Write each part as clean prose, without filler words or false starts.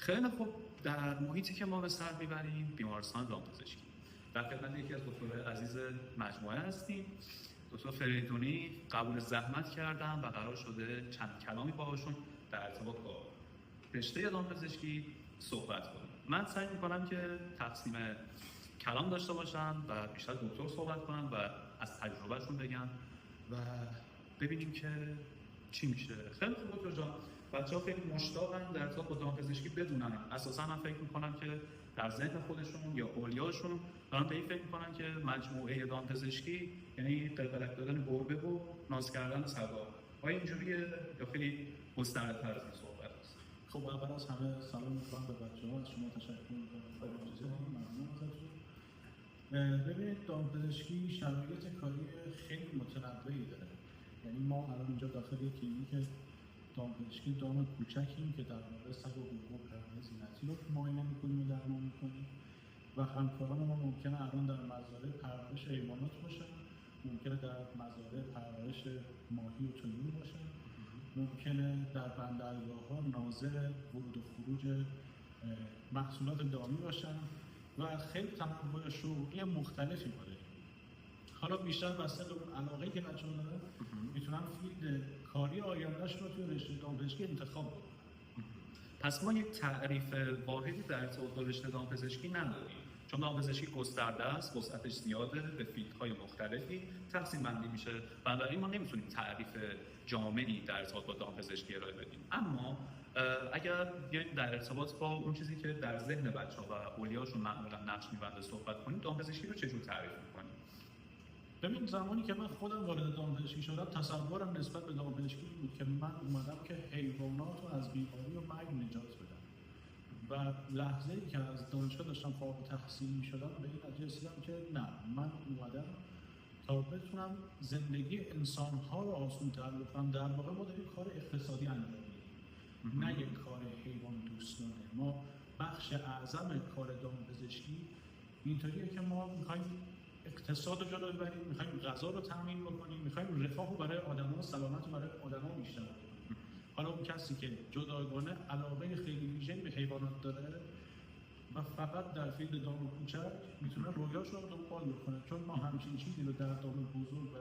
خیلی خوب، در محیطی که ما به سر میبریم بیمارستان دامپزشکی در خدمت یکی از دکترهای عزیز مجموعه هستیم. دکتر فریدونی قبول زحمت کردن و قرار شده چند کلامی باهاشون در ارتباط با رشته دامپزشکی صحبت کنیم. من سعی میکنم که تقسیم کلام داشته باشم و بیشتر دکتر صحبت کنم و از تجربهشون بگم و ببینیم که چی میشه. خیلی خوب دکتر جان، بچه‌ها خیلی مشتاقن در ارتباط با دامپزشکی بدونن. اساسا من فکر میکنم که در ذهن خودشون یا اولیاشون دارن به این فکر میکنن که مجموعه دامپزشکی یعنی قلقلک دادن گربه و ناز کردن سگا. آیا اینجوریه یا خیلی گسترده‌تر از این صحبت است؟ خب اول از همه سلام می‌کنم به بچه‌ها، از شما تشکر می‌کنم. ممنون ازتون. ببینید دامپزشکی شرایط کاری خیلی متنوعی داره. یعنی ما الان اینجا داخل یک کلینیک دامپزشکی دام کوچکیم که در مورد سگ و گربه و پرنده زینتی رو معاینه می‌کنیم و درمان می‌کنیم و همکاران ما ممکنه الان در مزارع پرورش حیوانات باشن، ممکنه در مزارع پرورش ماهی و تیور باشن، ممکنه در بندرگاه‌ها ناظر ورود و خروج محصولات دامی باشن و خیلی تنوع شغلی مختلفی داره. حالا بیشتر بسته به اون علاقه‌ای که بچه‌ها دارن میتونن فیلد کاری آینده‌اش رو توی رشته دامپزشکی انتخاب کنن. پس ما یک تعریف واحدی در ارتباط با رشته دامپزشکی نداریم، چون دامپزشکی گسترده است، وسعتش زیاده، به فیلدهای مختلفی تقسیم بندی میشه. بنابراین ما نمیتونیم تعریف جامعی در ارتباط با دامپزشکی ارائه بدیم. اما اگر بیایم در ارتباط با اون چیزی که در ذهن بچه‌ها و اولیاشون معمولا نقش می‌بنده صحبت کنیم، دامپزشکی رو چجور تعریف می‌کنیم؟ ببین، زمانی که من خودم وارد دامپزشکی شدم تصورم نسبت به دامپزشکی بود که من اومدم که حیوانات رو از بیماری و مرگ نجات بدم و لحظه‌ای که از دانشگاه داشتم فارغ التحصیل می‌شدم به این نتیجه رسیدم که نه، من اومدم تا بتونم زندگی انسان‌ها رو آسان‌تر بکنم. در واقع ما داریم کار اقتصادی انجام میدیم، نه یک کار حیوان دوستانه. ما بخش اعظم کار دامپزشکی اینطوریه که ما می‌خوایم اقتصاد رو جلو ببریم، می‌خوایم غذا رو تامین بکنیم، می‌خوایم رفاه رو برای آدم‌ها و سلامت رو برای آدم‌ها بیشتر کنیم. حالا اون کسی که جداگانه علاقه خیلی ویژه‌ای به حیوانات داره و فقط در فیلد دام کوچک میتونه رویاش رو دنبال بکنه، چون ما همچین چیزی رو در دام بزرگ و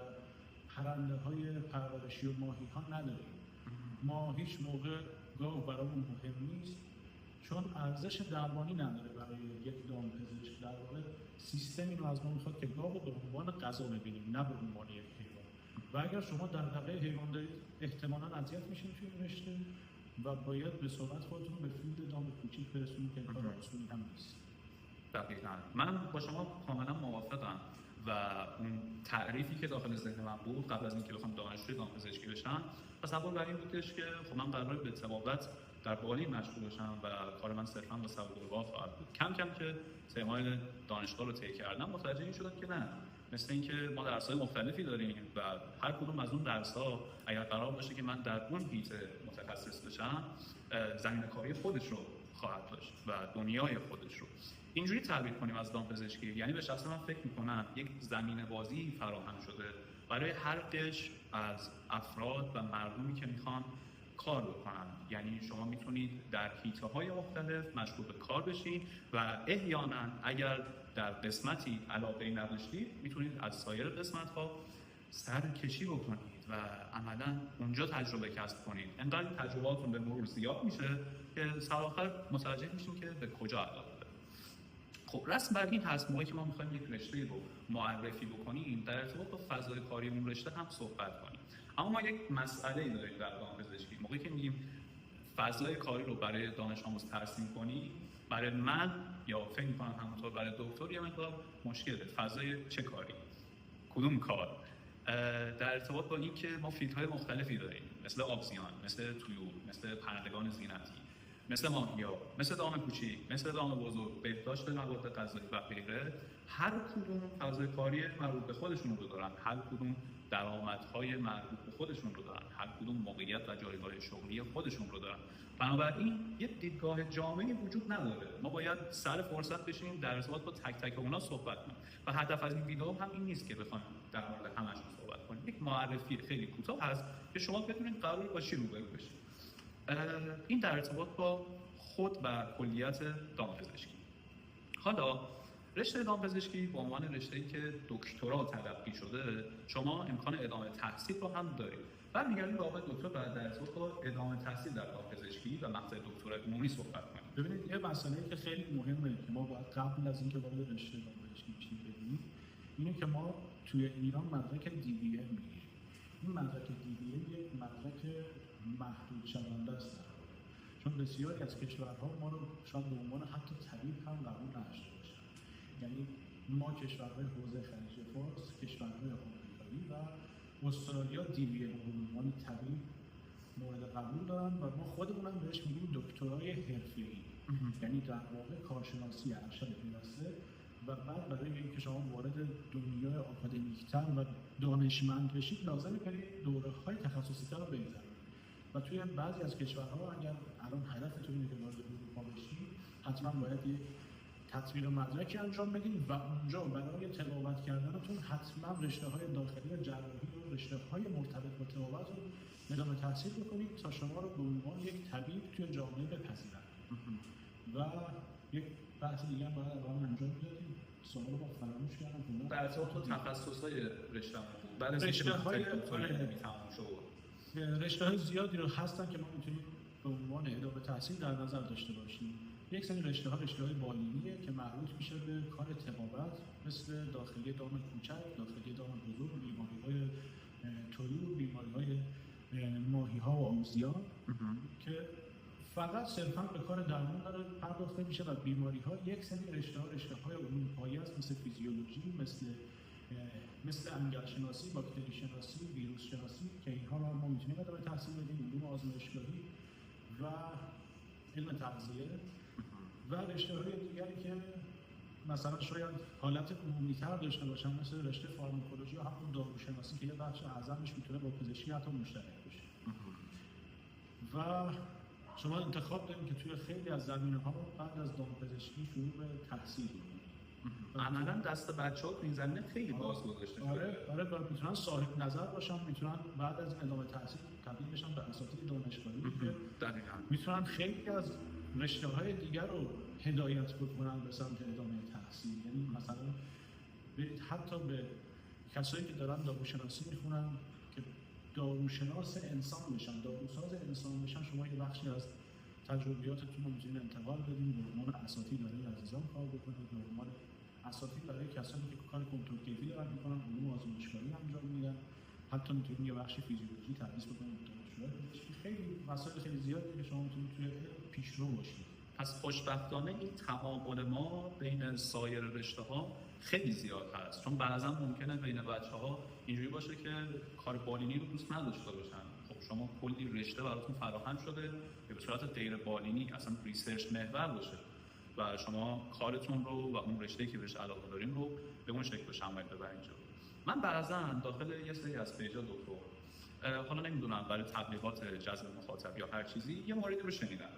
پرنده‌های پرورشی و ماهی‌ها نداریم. ما هیچ موقع گاو برامون مهم نیست، چون ارزش درمانی نداره برای یک دامپزشک. در واقع سیستمی رو از ما میخواد که گاو رو به عنوان غذا ببینیم، نه به عنوان یک حیوان. و اگر شما دغدغه حیوان دارید احتمالاً اذیت میشین توی این رشته و باید به سرعت خودتون به فیلد دام کوچیک برسونید که کار آسونی هم نیست. دقیقاً من با شما کاملا موافقم و اون تعریفی که داخل ذهن من بود قبل از اینکه بخوام دانشجوی دامپزشکی بشم، تصور بر این بودش که خب من قراره به طبابت در بالین مشغول بشم و کار من صرفاً با سگ و گربه خواهد بود. کم کم که تمایل دانشگاه رو طی کردم متوجه شدم که نه، مثل اینکه ما درس‌های مختلفی داریم و هر کدوم از اون درس‌ها اگر قرار باشه که من در اون حیطه متخصص بشم، زمینه کاری خودش رو خواهد داشت و دنیای خودش رو. اینجوری تعبیر کنیم از دامپزشکی، یعنی به شخص من فکر می‌کنم یک زمینه بازی فراهم شده برای هر قشر از افراد و مردمی که میخوان کار بکنن. یعنی شما میتونید در حیطه‌های مختلف مشغول به کار بشین و احیانا اگر در قسمتی علاقه نداشتید میتونید از سایر قسمت‌ها سرکشی بکنید و عملاً اونجا تجربه کسب کنید. انقدر تجربهاتون به مرور زیاد میشه که سرآخر متوجه میشین که به کجا علاقه دارید. خب رسم بر این هست موقعی که ما میخوایم یک رشته رو معرفی بکنیم در ارتباط با فضای کاری اون رشته هم صحبت کنیم. اما ما یک مسئله‌ای داریم در دامپزشکی. موقعی که میگیم فضای کاری رو برای دانش آموز ترسیم کنیم، برای من یا فکر می‌کنم همونطور برای دکتر یه مقدار مشکله. فضای چه کاری؟ کدوم کار؟ در ارتباط با این که ما فیلدهای مختلفی داریم، مثل آبزیان، مثل طیور، مثل پرندگان زینتی، مثل ماهی‌ها، مثل دام کوچیک، مثل دام بزرگ، بهداشت مواد غذایی و غیره. هر کدوم فضای کاری مربوط به خودشون رو دارن، هر کدوم درآمدهای مربوط به خودشون رو دارن، هر کدوم موقعیت و جایگاه شغلی خودشون رو دارن. بنابراین یه دیدگاه جامعی وجود نداره. ما باید سر فرصت بشیم در ارتباط با تک تک اونا صحبت کنیم و هدف از این ویدیو هم این نیست که بخوایم در مورد همشون صحبت کنیم. یک معرفی خیلی کوتاه هست که شما بدونید قرار با چی روبرو بشید. این در ارتباط با خود و کلیت دامپزشکی. حالا رشته دامپزشکی به عنوان رشته‌ای که دکترا تلقی شده، شما امکان ادامه تحصیل رو هم دارید. برمیگردیم به آقای دکتر بعد در با ادامه تحصیل در دامپزشکی و مقطع دکترا عمومی صحبت کنیم. ببینید یه مسئله که خیلی مهمه که ما باید قبل از اینکه وارد رشته دامپزشکی بشیم بدونیم اینه که ما توی ایران مدرک DVM میگیریم. این مدرک DVM یک مدرک محدود شونده است، چون بسیاری از کشورها ما رو شاید به عنوان حتی طبیب هم قبول نداشته باشن. یعنی ما کشورهای حوزه خلیج فارس، کشورهای آمریکایی و استرالیا DVM به عنوان طبیب مورد قبول دارن و ما خودمون هم بهش میگیم دکترای حرفه‌ای. یعنی در واقع کارشناسی ارشد پیوسته و بعد برای اینکه شما وارد دنیای آکادمیک‌تر و دانشمند بشید لازمه که دوره‌های تخصصی‌تر رو بگذرونید. و توی بعضی از کشورها اگر الان هدفتون اینه که وارد اروپا بشید، حتما باید یک تطبیق مدرکی انجام بدید و اونجا برای تلاوت کردنتون حتما رشته‌های داخلی جراحی و رشته‌های مرتبط با تلاوت رو ادامه تحصیل بکنید تا شما رو به عنوان یک طبیب توی جامعه بپذیرن. و یک بحث دیگه هم باید الان انجام بدید. سوال رو فراموش کردم. بعضی تو تخصص‌های رشته‌مون بود. بعد از رشته‌های تمام شد. رشته‌های زیادی رو هستن که ما میتونیم به عنوان ادامه تحصیل در نظر داشته باشیم. یک سری رشته‌های بالینیه که مربوط میشه به کار طبابت، مثل داخلی دام کوچک، داخلی دام بزرگ، بیماری‌های طیور، بیماری‌های ماهی‌ها و آموزیان که فقط صرفاً به کار درمان داره پرداخته میشه و بیماری‌ها یک سری رشته‌های علوم پایه است، مثل فیزیولوژی، مثل انگل‌شناسی، باکتری شناسی، ویروس شناسی که اینها رو ما میتونیم ادامه تحصیل بدیم، علوم آزمایشگاهی و علم تغذیه و رشته‌های دیگری که مثلا شاید حالت عمومی‌تر داشته باشن، مثل رشته فارماکولوژی یا همون داروشناسی که یه بخش اعظمش میتونه با پزشکی حتی مشترک باشه. و شما انتخاب دارید که توی خیلی از زمینه‌ها بعد از دامپزشکی شروع به تحصیل کنید. عملاً دست بچه‌ها تو این زمینه خیلی باز گذاشته شده. آره میتونن صاحب نظر باشن، میتونن بعد از ادامه تحصیل تبدیل بشن به اساتید دانشگاهی که میتونن خیلی از رشته‌های دیگر رو هدایت بکنن به سمت ادامه تحصیل. یعنی مثلا برید حتی به کسایی که دارن داروشناسی میخونن که داروشناس انسان بشن، داروساز انسان بشن، شما یه بخشی از تجربیاتتون رو میتونید انتقال بدین به عنوان اساتید برای عزیزان کار بکنید، به عنوان اساتید برای کسانی که کار کنترل کیفی دارن میکنن، علوم آزمایشگاهی انجام میدن، حتی میتونید یه بخش فیزیولوژی تدریس بکنید. خیلی مسائل خیلی زیادی که شما میتونید توی پیشرو باشید. پس خوشبختانه این تعامل ما بین سایر رشته‌ها خیلی زیاد هست، چون بعضا ممکنه بین بچه‌ها اینجوری باشه که کار بالینی رو دوست نداشته باشن. خب شما کلی رشته براتون فراهم شده که به صورت غیر بالینی اصلا ریسرچ محور باشه و شما کارتون رو و اون رشته‌ای که بهش علاقه دارین رو به اون شکل شامل ببرین. من بعضا داخل یه سری از پیجا دکتر، حالا نمیدونم برای تبلیغات جذب مخاطب یا هر چیزی، یه موردی رو شنیدم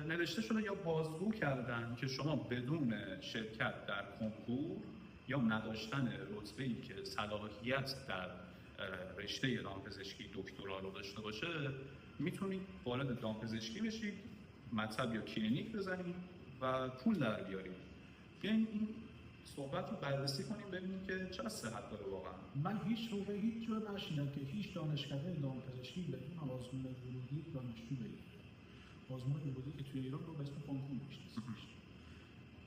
نوشته شده یا بازگو کردن که شما بدون شرکت در کنکور یا نداشتن رتبه‌ای که صلاحیت در رشته دامپزشکی دکترا رو داشته باشه میتونید وارد دامپزشکی بشید، مطب یا کلینیک بزنید و پول در بیارید. بیاین این صحبت رو بررسی کنیم ببینیم که چقدر صحت داره واقعا. من هیچ جور نشیدم که هیچ دانشکده دامپزشکی بدون آزمون ورودی دانشجو بگیره. آزمون ورودی که توی ایران رو به اسم کنکور میشناسیم.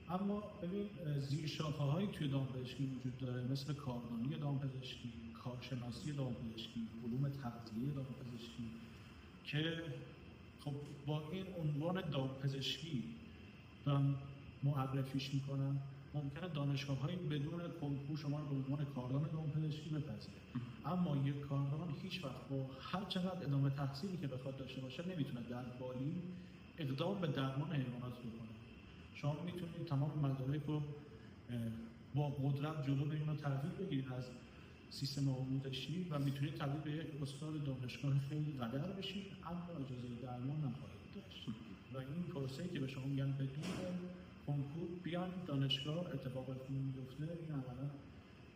اما ببین زیرشاخه‌هایی توی دامپزشکی وجود داره، مثل کاردانی دامپزشکی، کارشناسی دامپزشکی، علوم تغذیه دامپزشکی که خب با این عنوان دامپزشکی دارن معرفیش میکنن. ممکنه دانشگاه‌های بدون کنکور شما رو به عنوان کاردان دامپزشکی بپذیره، اما یک کاردان هیچ وقت با هر چقدر ادامه تحصیلی که بخواد داشته باشه نمیتونه در بالین اقدام به درمان حیوانات بکنه. شما میتونید تمام مدارک رو با قدرت جلو اینو تحویل بگیرید از سیستم آموزشی و میتونید تبدیل به یک استاد دانشگاه خیلی قدر بشید، اما اجازه درمان نخواهید داشت. و این پروسه‌ای که به شما میگن بدون کنکور بیان دانشگاه اتفاقاتی میفته، این عملا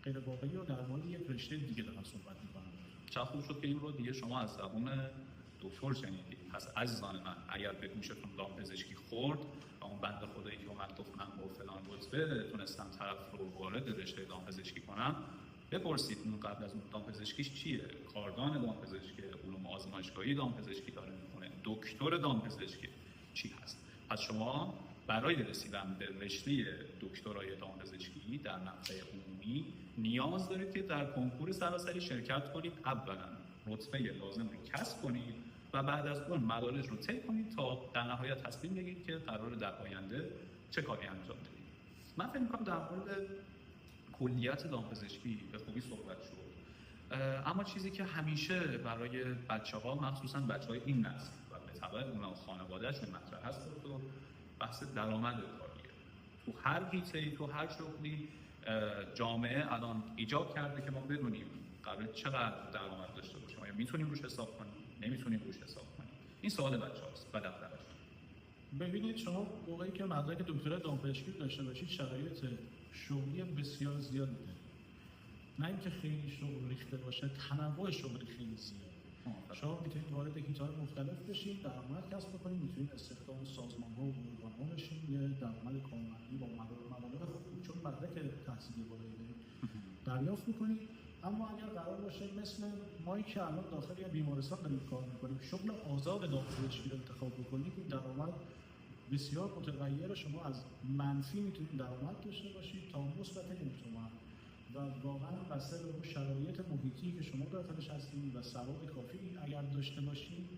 غیر واقعی و در مورد یک رشته دیگه دارن صحبت میکنن. چه خوب شد که این رو دیگه شما از زبون دکتر شنیدید. پس عزیزان من اگر به گوشتون دامپزشکی خورد و اون بنده خدایی که اومد گفت من با فلان رتبه تونستم طرف رو وارد رشته دامپزشکی کنم، بپرسید اون قبل از اون دامپزشکیش چیه، کاردان دامپزشکی، علوم آزمایشگاهی دامپزشکی داره میکنه، دکتر دامپزشکی چی هست. پس شما برای رسیدن به رشته دکترای دامپزشکی در مقطع عمومی نیاز دارید که در کنکور سراسری شرکت کنید، اولا رتبه لازم رو کسب کنید و بعد از اون مدارج رو طی کنید تا در نهایت تصمیم بگیرید که قرار در آینده چه کاری انجام بدید. من فکر می‌کنم در مورد کلیت دامپزشکی به خوبی صحبت شد، اما چیزی که همیشه برای بچه‌ها مخصوصاً بچه‌های این نسل و به تبع اونها خانواده‌شون مطرح هست تو بحث درآمد کاریه. تو هر حیطه‌ای، تو هر شغلی جامعه الان ایجاد کرده که ما بدونیم قرار چقدر درآمد داشته باشیم، آیا میتونیم روش حساب کنیم، نمیتونیم روش حساب کنیم. این سوال بچه‌هاست و دغدغه‌شون. ببینید شما موقعی که مدرک دکترا دامپزشکی داشته باشید شرایط شغلی بسیار زیادی دارید. نه اینکه خیلی شغل ریخته باشه، تنوع شغلی خیلی زیاده. شما میتونید وارد حیطه‌های مختلف بشید، درآمد کسب بکنید، میتونید استخدام سازمان‌ها و ارگان‌ها بشید، یه درآمد کارمندی با مبالغ خوب چون مدرک تحصیلی بالایی دارید دریافت می‌کنید. اما اگر قرار باشه مثل ما که الان داخل یه بیمارستان داریم کار می‌کنیم شغل آزاد دامپزشکی رو انتخاب بکنید، این درآمد بسیار متغیره. شما از منفی میتونید درآمد داشته باشید تا مثبت تومن و واقعا بسته به اون شرایط محیطی که شما داخلش هستید و سواد کافی اگر داشته باشید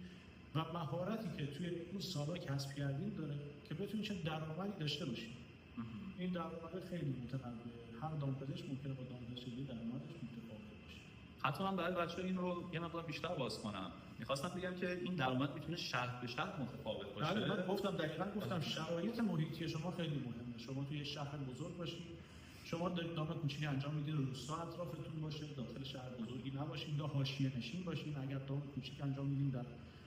و مهارتی که توی اون سالا کسب کردید داره که بتونید چه درآمدی داشته باشید. این درآمد خیلی متنوعه، هر دامپزشک ممکنه با دامپزشکی درآمدش متفاوت باشه. حتی من برای بچه‌ها این رو یه مقدار بیشتر باز کنم. می‌خواستم بگم که این درآمد میتونه شهر به شهر متفاوت باشه. بله من گفتم شرایط محیطی شما خیلی مهمه. شما توی شهر بزرگ باشید، شما دارید دام کوچیکی انجام میدید، روستا اطرافتون باشه، داخل شهر بزرگی نباشید یا حاشیه نشین باشید. اگر دام کوچیک انجام میدید در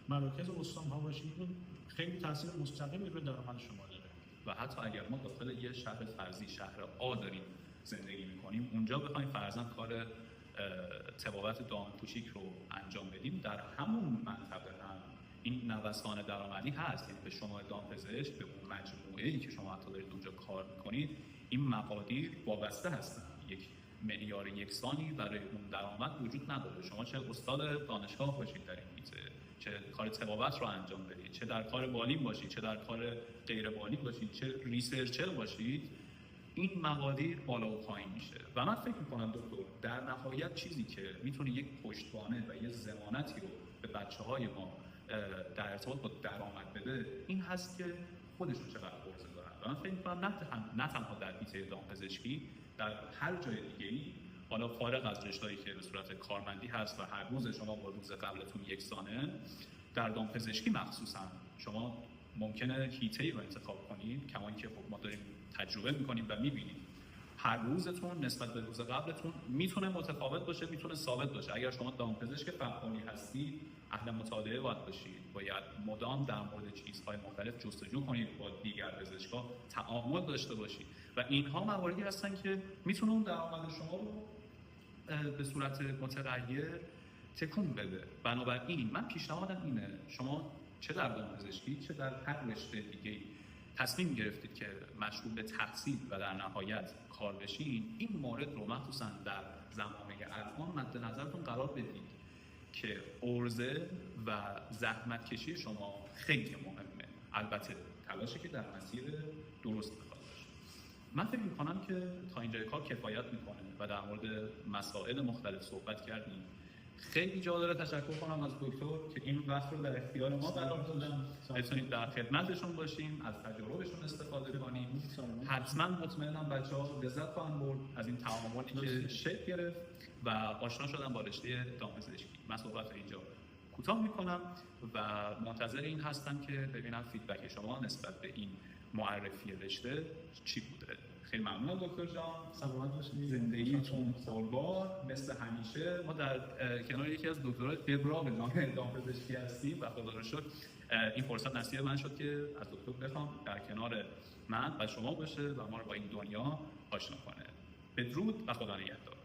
مراکز استان‌ها باشید، این خیلی تاثیر مستقیمی روی درآمد شما داره. و حتی اگر ما داخل یه شهر فرضی، شهر آ داریم زندگی می‌کنیم، اونجا بخوایم فرضاً کار طبابت دام کوچیک رو انجام بدیم، در همون منطقه هم این نوسان درآمدی هست. یعنی به شما دامپزشک، به اون مجموعه‌ای که شما حتی دارید اونجا کار می‌کنید، این مقادیر وابسته هستن. یک معیار یکسانی برای اون درآمد وجود نداره. شما چه استاد دانشگاه باشید در این حیطه، چه کار طبابت رو انجام بدید، چه در کار بالین باشید، چه در کار غیر بالین باشید، چه ریسرچر باشید، این مقادیر بالا و پایین میشه. و من فکر می‌کنم دکتر در نهایت چیزی که میتونه یک پشتوانه و یه ضمانتی رو به بچه‌های ما در ارتباط با درآمد بده، این هست که خودشون چقدر عرضه دارن. و من فکر می‌کنم نه تنها در حیطه دامپزشکی، در هر جای دیگه‌ای، حالا فارغ از رشته‌ای که به صورت کارمندی هست و هر روز شما با روز قبلتون یکسانه، در دامپزشکی مخصوصاً شما ممکنه حیطه‌ای رو انتخاب کنید، کما اینکه خب ما داریم تجربه می‌کنیم و می‌بینیم هر روزتون نسبت به روز قبلتون میتونه متفاوت باشه، میتونه ثابت باشه. اگر شما دامپزشک فعالی هستید، اهل مطالعه باید باشید، باید مدام در مورد چیزهای مختلف جستجو کنید، با دیگر پزشکا تعامل داشته باشید و اینها مواردی هستن که میتونه اون درآمد شما رو به صورت متغیر تکون بده. بنابراین من پیشنهادم اینه شما چه در دامپزشکی چه در هر رشته دیگه‌ای تصمیم گرفتید که مشغول به تحصیل و در نهایت کار بشین، این مورد رو مخصوصا در زمانه الان مد نظرتون قرار بدید که عرضه و زحمت کشی شما خیلی مهمه. البته تلاشی که در مسیر درست بخواد باشه. من فکر می‌کنم که تا اینجای کار کفایت می‌کنه و در مورد مسائل مختلف صحبت کردیم. خیلی جا داره تشکر کنم از دکتر که این وقت رو در اختیار ما قرار دادن، بتونید در خدمتشون باشیم، از تجربهشون استفاده کنیم. حتما مطمئنم بچه‌ها لذت خواهند برد از این تعاملی که شکل گرفت و آشنا شدن با رشته دامپزشکی. من صحبت اینجا کوتاه میکنم و منتظر این هستم که ببینم فیدبک شما نسبت به این معرفی رشته چی بوده. خیلی ممنونم دکتر جان. سلامت باشید. زندگیتون پربار مثل همیشه. ما در کنار یکی از دکترای ابراق نام دامپزشکی هستیم و خدا رو شکر این فرصت نصیب من شد که از دکتر بخوام در کنار من و شما باشه و ما رو با این دنیا آشنا کنه. بدرود و خدا نگهدار.